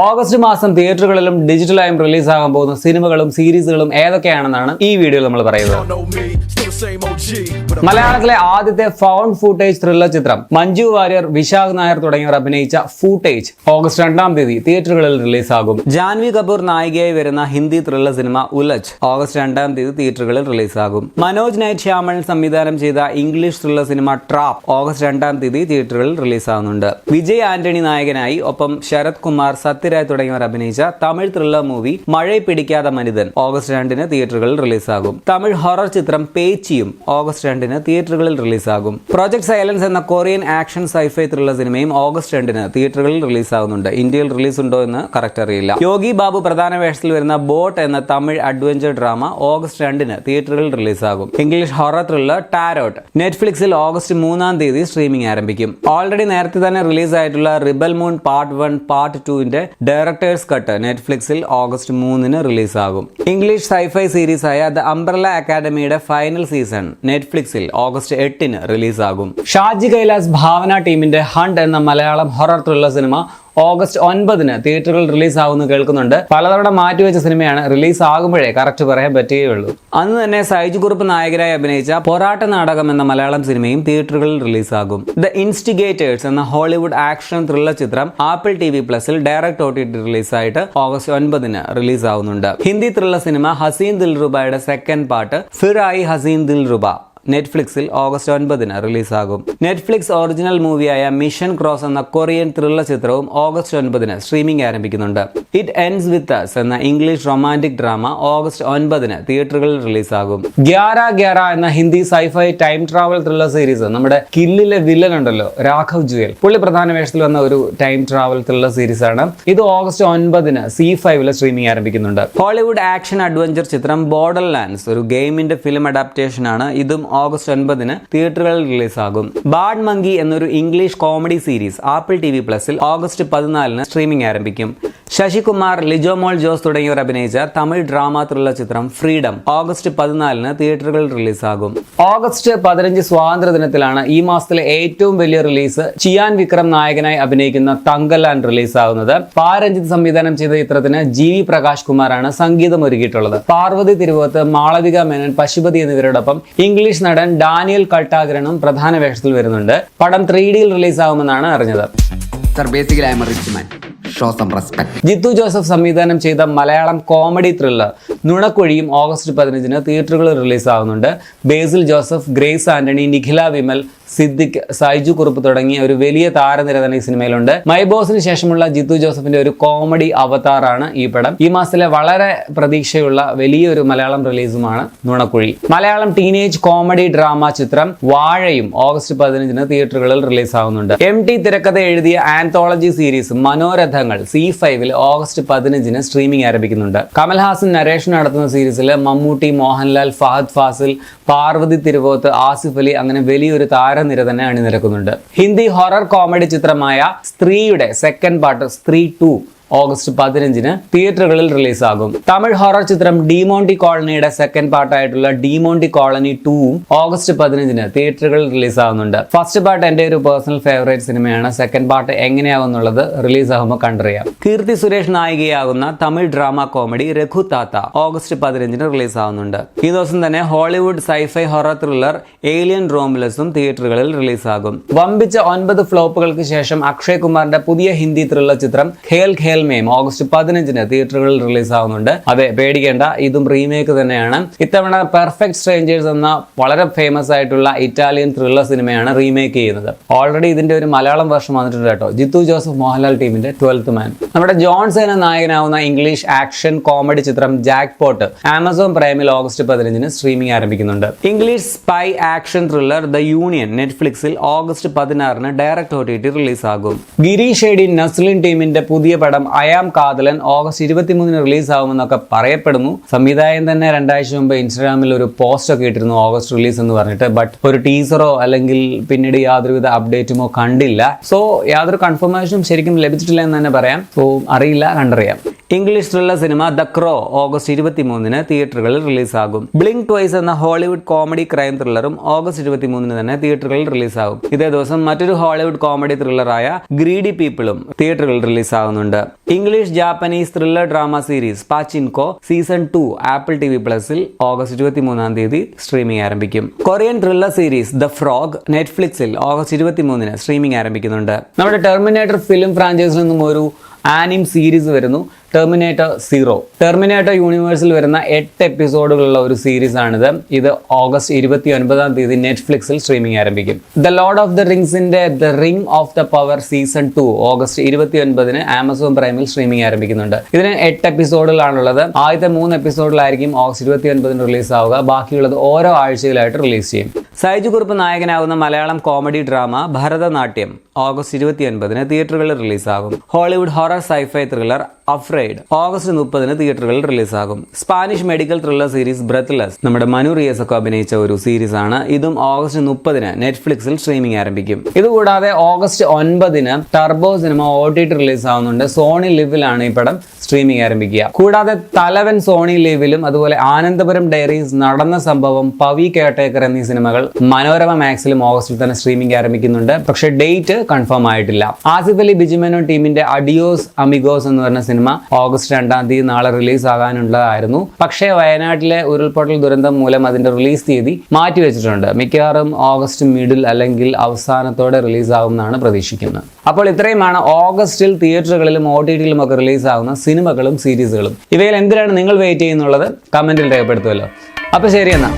August മാസം തിയേറ്ററുകളിലും ഡിജിറ്റലായും റിലീസാകാൻ പോകുന്ന സിനിമകളും സീരീസുകളും ഏതൊക്കെയാണെന്നാണ് ഈ വീഡിയോയിൽ നമ്മൾ പറയുന്നത്. മലയാളത്തിലെ ആദ്യത്തെ ഫൗണ്ട് ഫൂട്ടേജ് ത്രില്ലർ ചിത്രം മഞ്ജു വാര്യർ, വിശാഖ് നായർ തുടങ്ങിയവർ അഭിനയിച്ച ഫൂട്ടേജ് ഓഗസ്റ്റ് 2-ാം തീയതി തിയേറ്ററുകളിൽ റിലീസാകും. ജാൻവി കപൂർ നായികയായി വരുന്ന ഹിന്ദി ത്രില്ലർ സിനിമ ഉലജ് ഓഗസ്റ്റ് 2-ാം തീയതി തിയേറ്ററുകളിൽ റിലീസാകും. മനോജ് നൈറ്റ് ശ്യാമൻ സംവിധാനം ചെയ്ത English thriller cinema trap August 2-ാം തീയതി തിയേറ്ററുകളിൽ റിലീസാകുന്നുണ്ട്. വിജയ് ആന്റണി നായകനായി ഒപ്പം ശരത് കുമാർ, സത്യരാജ് തുടങ്ങിയവർ അഭിനയിച്ച തമിഴ് ത്രില്ലർ മൂവി മഴ പിടിക്കാത്ത മനിതൻ ഓഗസ്റ്റ് 2-ന് തിയേറ്ററുകളിൽ റിലീസാകും. തമിഴ് ഹൊറർ ചിത്രം പേച്ചിയും ഓഗസ്റ്റ് 2-ന് തിയേറ്ററുകളിൽ റിലീസാകും. പ്രോജക്ട് സൈലൻസ് എന്ന കൊറിയൻ ആക്ഷൻ സൈഫൈ ത്രില്ലർ സിനിമയും ഓഗസ്റ്റ് 2-ന് തിയേറ്ററുകളിൽ റിലീസാകുന്നുണ്ട്. ഇന്ത്യയിൽ റിലീസ് ഉണ്ടോ എന്ന് കറക്റ്റ് അറിയില്ല. യോഗി ബാബു പ്രധാന വേഷത്തിൽ വരുന്ന ബോട്ട് എന്ന തമിഴ് അഡ്വഞ്ചർ ഡ്രാമ ഓഗസ്റ്റ് 2-ന് തിയേറ്ററുകളിൽ റിലീസാകും. ഇംഗ്ലീഷ് ഹൊറർ ത്രില്ലർ ടാരോട്ട് നെറ്റ്ഫ്ലിക്സിൽ ഓഗസ്റ്റ് 3-ാം തീയതി സ്ട്രീമിംഗ് ആരംഭിക്കും. ഓൾറെഡി നേരത്തെ തന്നെ റിലീസ് ആയിട്ടുള്ള റിബൽ മൂൺ പാർട്ട് 1, പാർട്ട് 2ന്റെ ഡയറക്ടേഴ്സ് കട്ട് നെറ്റ്ഫ്ലിക്സിൽ ഓഗസ്റ്റ് 3-ന് റിലീസാകും. ഇംഗ്ലീഷ് സൈഫൈ സീരീസ് ആയ ദ അംബ്രല്ല അക്കാഡമിയുടെ ഫൈനൽ സീസൺ നെറ്റ്ഫ്ലിക്സിൽ ഓഗസ്റ്റ് 8-ന് റിലീസാകും. ഷാജി കൈലാസ് ഭാവന ടീമിന്റെ ഹണ്ട് എന്ന Malayalam horror thriller cinema August 9-ന് തിയേറ്ററുകളിൽ റിലീസാകുമെന്ന് കേൾക്കുന്നുണ്ട്. പലതവണ മാറ്റിവെച്ച സിനിമയാണ്. റിലീസ് ആകുമ്പോഴേ കറക്റ്റ് പറയാൻ പറ്റുകയുള്ളൂ. അന്ന് തന്നെ സൈജു കുറുപ്പ് നായകനായി അഭിനയിച്ച പൊറാട്ട നാടകം എന്ന മലയാളം സിനിമയും തിയേറ്ററുകളിൽ റിലീസാകും. ദ ഇൻസ്റ്റിഗേറ്റേഴ്സ് എന്ന ഹോളിവുഡ് ആക്ഷൻ ത്രില്ലർ ചിത്രം ആപ്പിൾ TV+ൽ ഡയറക്ട് OTT റിലീസായിട്ട് ഓഗസ്റ്റ് 9-ന് റിലീസാവുന്നുണ്ട്. ഹിന്ദി ത്രില്ലർ സിനിമ ഹസീൻ ദിൽറുബയുടെ സെക്കൻഡ് പാർട്ട് ഫിർ ആയി ഹസീൻ ദിൽറുബ നെറ്റ്ഫ്ലിക്സിൽ ഓഗസ്റ്റ് 9-ന് റിലീസാകും. നെറ്റ്ഫ്ലിക്സ് ഒറിജിനൽ മൂവിയായ മിഷൻ ക്രോസ് എന്ന കൊറിയൻ ത്രില്ലർ ചിത്രവും ഓഗസ്റ്റ് 9-ന് സ്ട്രീമിംഗ് ആരംഭിക്കുന്നുണ്ട്. ഇറ്റ് എൻഡ്സ് വിത്ത് അസ് എന്ന ഇംഗ്ലീഷ് റൊമാന്റിക് ഡ്രാമ ഓഗസ്റ്റ് 9-ന് തിയേറ്ററുകളിൽ റിലീസാകും. 11 എന്ന Hindi sci fi time travel thriller series നമ്മുടെ കില്ലിലെ വില്ലൻ ഉണ്ടല്ലോ, രാഘവ് ജുയൽ, പുള്ളി പ്രധാന വേഷത്തിൽ വന്ന ഒരു ടൈം ട്രാവൽ ത്രില്ലർ സീരീസ് ആണ്. ഇത് ഓഗസ്റ്റ് 9-ന് C5-ൽ സ്ട്രീമിംഗ് ആരംഭിക്കുന്നുണ്ട്. ഹോളിവുഡ് ആക്ഷൻ അഡ്വഞ്ചർ ചിത്രം ബോർഡർ ലാൻഡ്സ് ഒരു ഗെയിമിന്റെ ഫിലിം അഡാപ്റ്റേഷൻ ആണ്. ഇതും ഓഗസ്റ്റ് 9-ന് തിയേറ്ററുകളിൽ റിലീസാകും. ബാഡ് മങ്കി എന്നൊരു ഇംഗ്ലീഷ് കോമഡി സീരീസ് ആപ്പിൾ TV+ൽ ഓഗസ്റ്റ് 14-ന് സ്ട്രീമിംഗ് ആരംഭിക്കും. ശശികുമാർ, ലിജോമോൾ ജോസ് തുടങ്ങിയവർ അഭിനയിച്ച തമിഴ് ഡ്രാമ ത്രില്ലർ ചിത്രം ഫ്രീഡം ഓഗസ്റ്റ് 14-ന് തിയേറ്ററുകളിൽ റിലീസാകും. ഓഗസ്റ്റ് 15 സ്വാതന്ത്ര്യ ദിനത്തിലാണ് ഈ മാസത്തിലെ ഏറ്റവും വലിയ റിലീസ് ചിയാൻ വിക്രം നായകനായി അഭിനയിക്കുന്ന തങ്കലാൻ റിലീസാകുന്നത്. പാരഞ്ജിത്ത് സംവിധാനം ചെയ്ത ചിത്രത്തിന് GV പ്രകാശ് കുമാറാണ് സംഗീതം ഒരുക്കിയിട്ടുള്ളത്. പാർവതി തിരുവോത്ത്, മാളവിക മേനൻ, പശുപതി എന്നിവരോടൊപ്പം ഇംഗ്ലീഷ് നടൻ ഡാനിയൽ കൾട്ടാഗ്രനും പ്രധാന വേഷത്തിൽ വരുന്നുണ്ട്. പടം 3Dയിൽ റിലീസാവുമെന്നാണ് അറിഞ്ഞത്. ജിത്തു ജോസഫ് സംവിധാനം ചെയ്ത മലയാളം കോമഡി ത്രില്ലർ നുണക്കുഴിയും ഓഗസ്റ്റ് 15-ന് തിയേറ്ററുകളിൽ റിലീസാവുന്നുണ്ട്. ബേസിൽ ജോസഫ്, ഗ്രേസ് ആന്റണി, നിഖില വിമൽ, സിദ്ദിഖ്, സൈജു കുറുപ്പ് തുടങ്ങിയ ഒരു വലിയ താരനിര തന്നെ ഈ സിനിമയിലുണ്ട്. മൈ ബോസിന് ശേഷമുള്ള ജിത്തു ജോസഫിന്റെ ഒരു കോമഡി അവതാറാണ് ഈ പടം. ഈ മാസത്തിലെ വളരെ പ്രതീക്ഷയുള്ള വലിയൊരു മലയാളം റിലീസുമാണ് Nunakkuzhi. Malayalam teenage comedy drama ചിത്രം വാഴയും ഓഗസ്റ്റ് 15-ന് തിയേറ്ററുകളിൽ റിലീസാവുന്നുണ്ട്. MT തിരക്കഥ എഴുതിയ ആന്തോളജി സീരീസ് മനോരഥങ്ങൾ C5-ൽ ഓഗസ്റ്റ് 15-ന് സ്ട്രീമിംഗ് ആരംഭിക്കുന്നുണ്ട്. കമൽഹാസൻ നരേഷൻ നടത്തുന്ന സീരീസിൽ മമ്മൂട്ടി, മോഹൻലാൽ, ഫഹദ് ഫാസിൽ, പാർവതി തിരുവോത്ത്, ആസിഫ് അലി അങ്ങനെ വലിയൊരു താരനിര തന്നെ അണിനിരക്കുന്നുണ്ട്. ഹിന്ദി ഹൊറർ കോമഡി ചിത്രമായ സ്ത്രീയുടെ സെക്കൻഡ് പാർട്ട് സ്ത്രീ 2 ഓഗസ്റ്റ് 15-ന് തിയേറ്ററുകളിൽ റിലീസാകും. തമിഴ് ഹൊറർ ചിത്രം ഡിമോണ്ടി കോളനിയുടെ സെക്കൻഡ് പാർട്ടായിട്ടുള്ള ഡിമോണ്ടി കോളനി 2-ഉം ഓഗസ്റ്റ് 15-ന് തിയേറ്ററുകളിൽ റിലീസാകുന്നുണ്ട്. ഫസ്റ്റ് പാർട്ട് എൻ്റെ ഒരു പേഴ്സണൽ ഫേവറേറ്റ് സിനിമയാണ്. സെക്കൻഡ് പാർട്ട് എങ്ങനെയാവുന്നുള്ളത് റിലീസാകുമ്പോൾ കണ്ടറിയാം. കീർത്തി സുരേഷ് നായികയാകുന്ന Tamil drama comedy Raghu Thatha August 15-ന് റിലീസാവുന്നുണ്ട്. ഈ ദിവസം തന്നെ Hollywood sci fi horror thriller Alien റോമുലസും തിയേറ്ററുകളിൽ റിലീസാകും. വമ്പിച്ച 9 ഫ്ലോപ്പുകൾക്ക് ശേഷം അക്ഷയ് കുമാറിന്റെ പുതിയ ഹിന്ദി ത്രില്ലർ ചിത്രം ഖേൽ ഖേൽ മേം ഓഗസ്റ്റ് 15-ന് തിയേറ്ററുകളിൽ റിലീസാവുന്നുണ്ട്. അതെ, പേടിക്കേണ്ട, ഇതും റീമേക്ക് തന്നെയാണ്. ഇത്തവണ പെർഫെക്റ്റ് സ്ട്രേഞ്ചേഴ്സ് എന്ന വളരെ ഫേമസ് ആയിട്ടുള്ള ഇറ്റാലിയൻ ത്രില്ലർ സിനിമയാണ് റീമേക്ക് ചെയ്യുന്നത്. ഓൾറെഡി ഇതിന്റെ ഒരു മലയാളം വേർഷൻ വന്നിട്ടുണ്ട് കേട്ടോ. ജിത്തു ജോസഫ് മോഹൻലാൽ ടീമിന്റെ 12th മാൻ. നമ്മുടെ ജോൺ സേന നായകനാവുന്ന ഇംഗ്ലീഷ് ആക്ഷൻ കോമഡി ചിത്രം ജാക്ക് പോട്ട് ആമസോൺ പ്രൈമിൽ ഓഗസ്റ്റ് 15-ന് സ്ട്രീമിംഗ് ആരംഭിക്കുന്നുണ്ട്. English spy action thriller the union നെറ്റ്ഫ്ലിക്സിൽ ഓഗസ്റ്റ് 16-ന് ഡയറക്ട് OTT റിലീസാകും. ഗിരീഷ് ഷേഡി നസ്ലിൻ ടീമിന്റെ പുതിയ പടം അയാം കാതലൻ ഓഗസ്റ്റ് 23-ന് റിലീസാവുമെന്നൊക്കെ പറയപ്പെടുന്നു. സംവിധായകൻ തന്നെ 2 ആഴ്ച മുമ്പ് ഇൻസ്റ്റാഗ്രാമിൽ ഒരു പോസ്റ്റ് ഒക്കെ ഇട്ടിരുന്നു ഓഗസ്റ്റ് റിലീസ് എന്ന് പറഞ്ഞിട്ട്. ബട്ട് ഒരു ടീസറോ അല്ലെങ്കിൽ പിന്നീട് യാതൊരുവിധ അപ്ഡേറ്റുമോ കണ്ടില്ല. സോ യാതൊരു കൺഫർമേഷനും ശരിക്കും ലഭിച്ചിട്ടില്ല എന്ന് തന്നെ പറയാം. സോ അറിയില്ല, കണ്ടറിയാം. English thriller cinema the crow August 23 തിയേറ്ററുകളിൽ റിലീസാകും. ബ്ലിങ്ക് ട്വൈസ് എന്ന ഹോളിവുഡ് കോമഡി ക്രൈം ത്രില്ലറും ഓഗസ്റ്റ് 23 തന്നെ തിയേറ്ററുകളിൽ റിലീസാകും. ഇതേ ദിവസം മറ്റൊരു ഹോളിവുഡ് കോമഡി ത്രില്ലറായ ഗ്രീഡി പീപ്പിളും തിയേറ്ററുകളിൽ റിലീസാകുന്നുണ്ട്. English Japanese thriller drama series Pachinko season 2 Apple TV പ്ലസിൽ ഓഗസ്റ്റ് 23 സ്ട്രീമിംഗ് ആരംഭിക്കും. Korean thriller series the frog നെറ്റ്ഫ്ലിക്സിൽ ഓഗസ്റ്റ് 23 സ്ട്രീമിംഗ് ആരംഭിക്കുന്നുണ്ട്. നമ്മുടെ ടെർമിനേറ്റർ ഫിലിം ഫ്രാഞ്ചൈസിൽ നിന്നും ഒരു ആനിം സീരീസ് വരുന്നു, ടെർമിനേറ്റർ 0. ടെർമിനേറ്റർ യൂണിവേഴ്സിൽ വരുന്ന 8 എപ്പിസോഡുകളുള്ള ഒരു സീരീസ് ആണിത്. ഇത് ഓഗസ്റ്റ് 29 നെറ്റ്ഫ്ലിക്സിൽ സ്ട്രീമിംഗ് ആരംഭിക്കും. ദ ലോർഡ് ഓഫ് ദ റിംഗ്സിന്റെ the ring of the power season 2 August 29 Amazon പ്രൈമിൽ സ്ട്രീമിംഗ് ആരംഭിക്കുന്നുണ്ട്. ഇതിന് 8 എപ്പിസോഡുകളാണുള്ളത്. ആദ്യത്തെ 3 എപ്പിസോഡിലായിരിക്കും ഓഗസ്റ്റ് 29 റിലീസ് ആവുക. ബാക്കിയുള്ളത് ഓരോ ആഴ്ചയിലായിട്ട് റിലീസ് ചെയ്യും. സൈജു കുറുപ്പ് നായകനാകുന്ന Malayalam comedy drama Bharatanatyam August 29 തിയേറ്ററുകളിൽ റിലീസാകും. Hollywood horror sci fi thriller afraid August 30 തിയേറ്ററുകളിൽ റിലീസാകും. Spanish medical thriller series breathless നമ്മുടെ മനു റിയസ് ഒക്കെ അഭിനയിച്ച ഒരു സീരീസ് ആണ്. ഇതും ഓഗസ്റ്റ് 30 നെറ്റ്ഫ്ലിക്സിൽ സ്ട്രീമിംഗ് ആരംഭിക്കും. ഇതുകൂടാതെ August 9 turbo cinema OTT release ആവുന്നുണ്ട്. സോണി ലിവിലാണ് ഈ പടം സ്ട്രീമിംഗ് ആരംഭിക്കുക. കൂടാതെ തലവൻ സോണി ലിവിലും അതുപോലെ ആനന്ദപുരം ഡയറീസ്, നടന്ന സംഭവം, പവി കെയർടേക്കർ എന്നീ സിനിമകൾ മനോരമ മാക്സിലും ഓഗസ്റ്റിൽ തന്നെ സ്ട്രീമിംഗ് ആരംഭിക്കുന്നുണ്ട്. പക്ഷേ ഡേറ്റ് കൺഫേം ആയിട്ടില്ല. ആസിഫ് അലി ബിജിമേനോൻ ടീമിന്റെ അഡിയോസ് അമിഗോസ് എന്ന് പറഞ്ഞ സിനിമ ഓഗസ്റ്റ് 2 നാളെ റിലീസ് ആകാനുള്ളതായിരുന്നു. പക്ഷേ വയനാട്ടിലെ ഉരുൾപൊട്ടൽ ദുരന്തം മൂലം അതിന്റെ റിലീസ് തീയതി മാറ്റിവെച്ചിട്ടുണ്ട്. മിക്കവാറും ഓഗസ്റ്റ് മിഡിൽ അല്ലെങ്കിൽ അവസാനത്തോടെ റിലീസ് ആകുമെന്നാണ് പ്രതീക്ഷിക്കുന്നത്. അപ്പോൾ ഇത്രയുമാണ് ഓഗസ്റ്റിൽ തിയേറ്ററുകളിലും OTTയിലും ഒക്കെ റിലീസ് ആകുന്ന സിനിമകളും സീരീസുകളും. ഇവയിൽ എന്തിനാണ് നിങ്ങൾ വെയിറ്റ് ചെയ്യുന്നുള്ളത് കമന്റിൽ രേഖപ്പെടുത്തുമല്ലോ. അപ്പോൾ ശരി എന്നാ.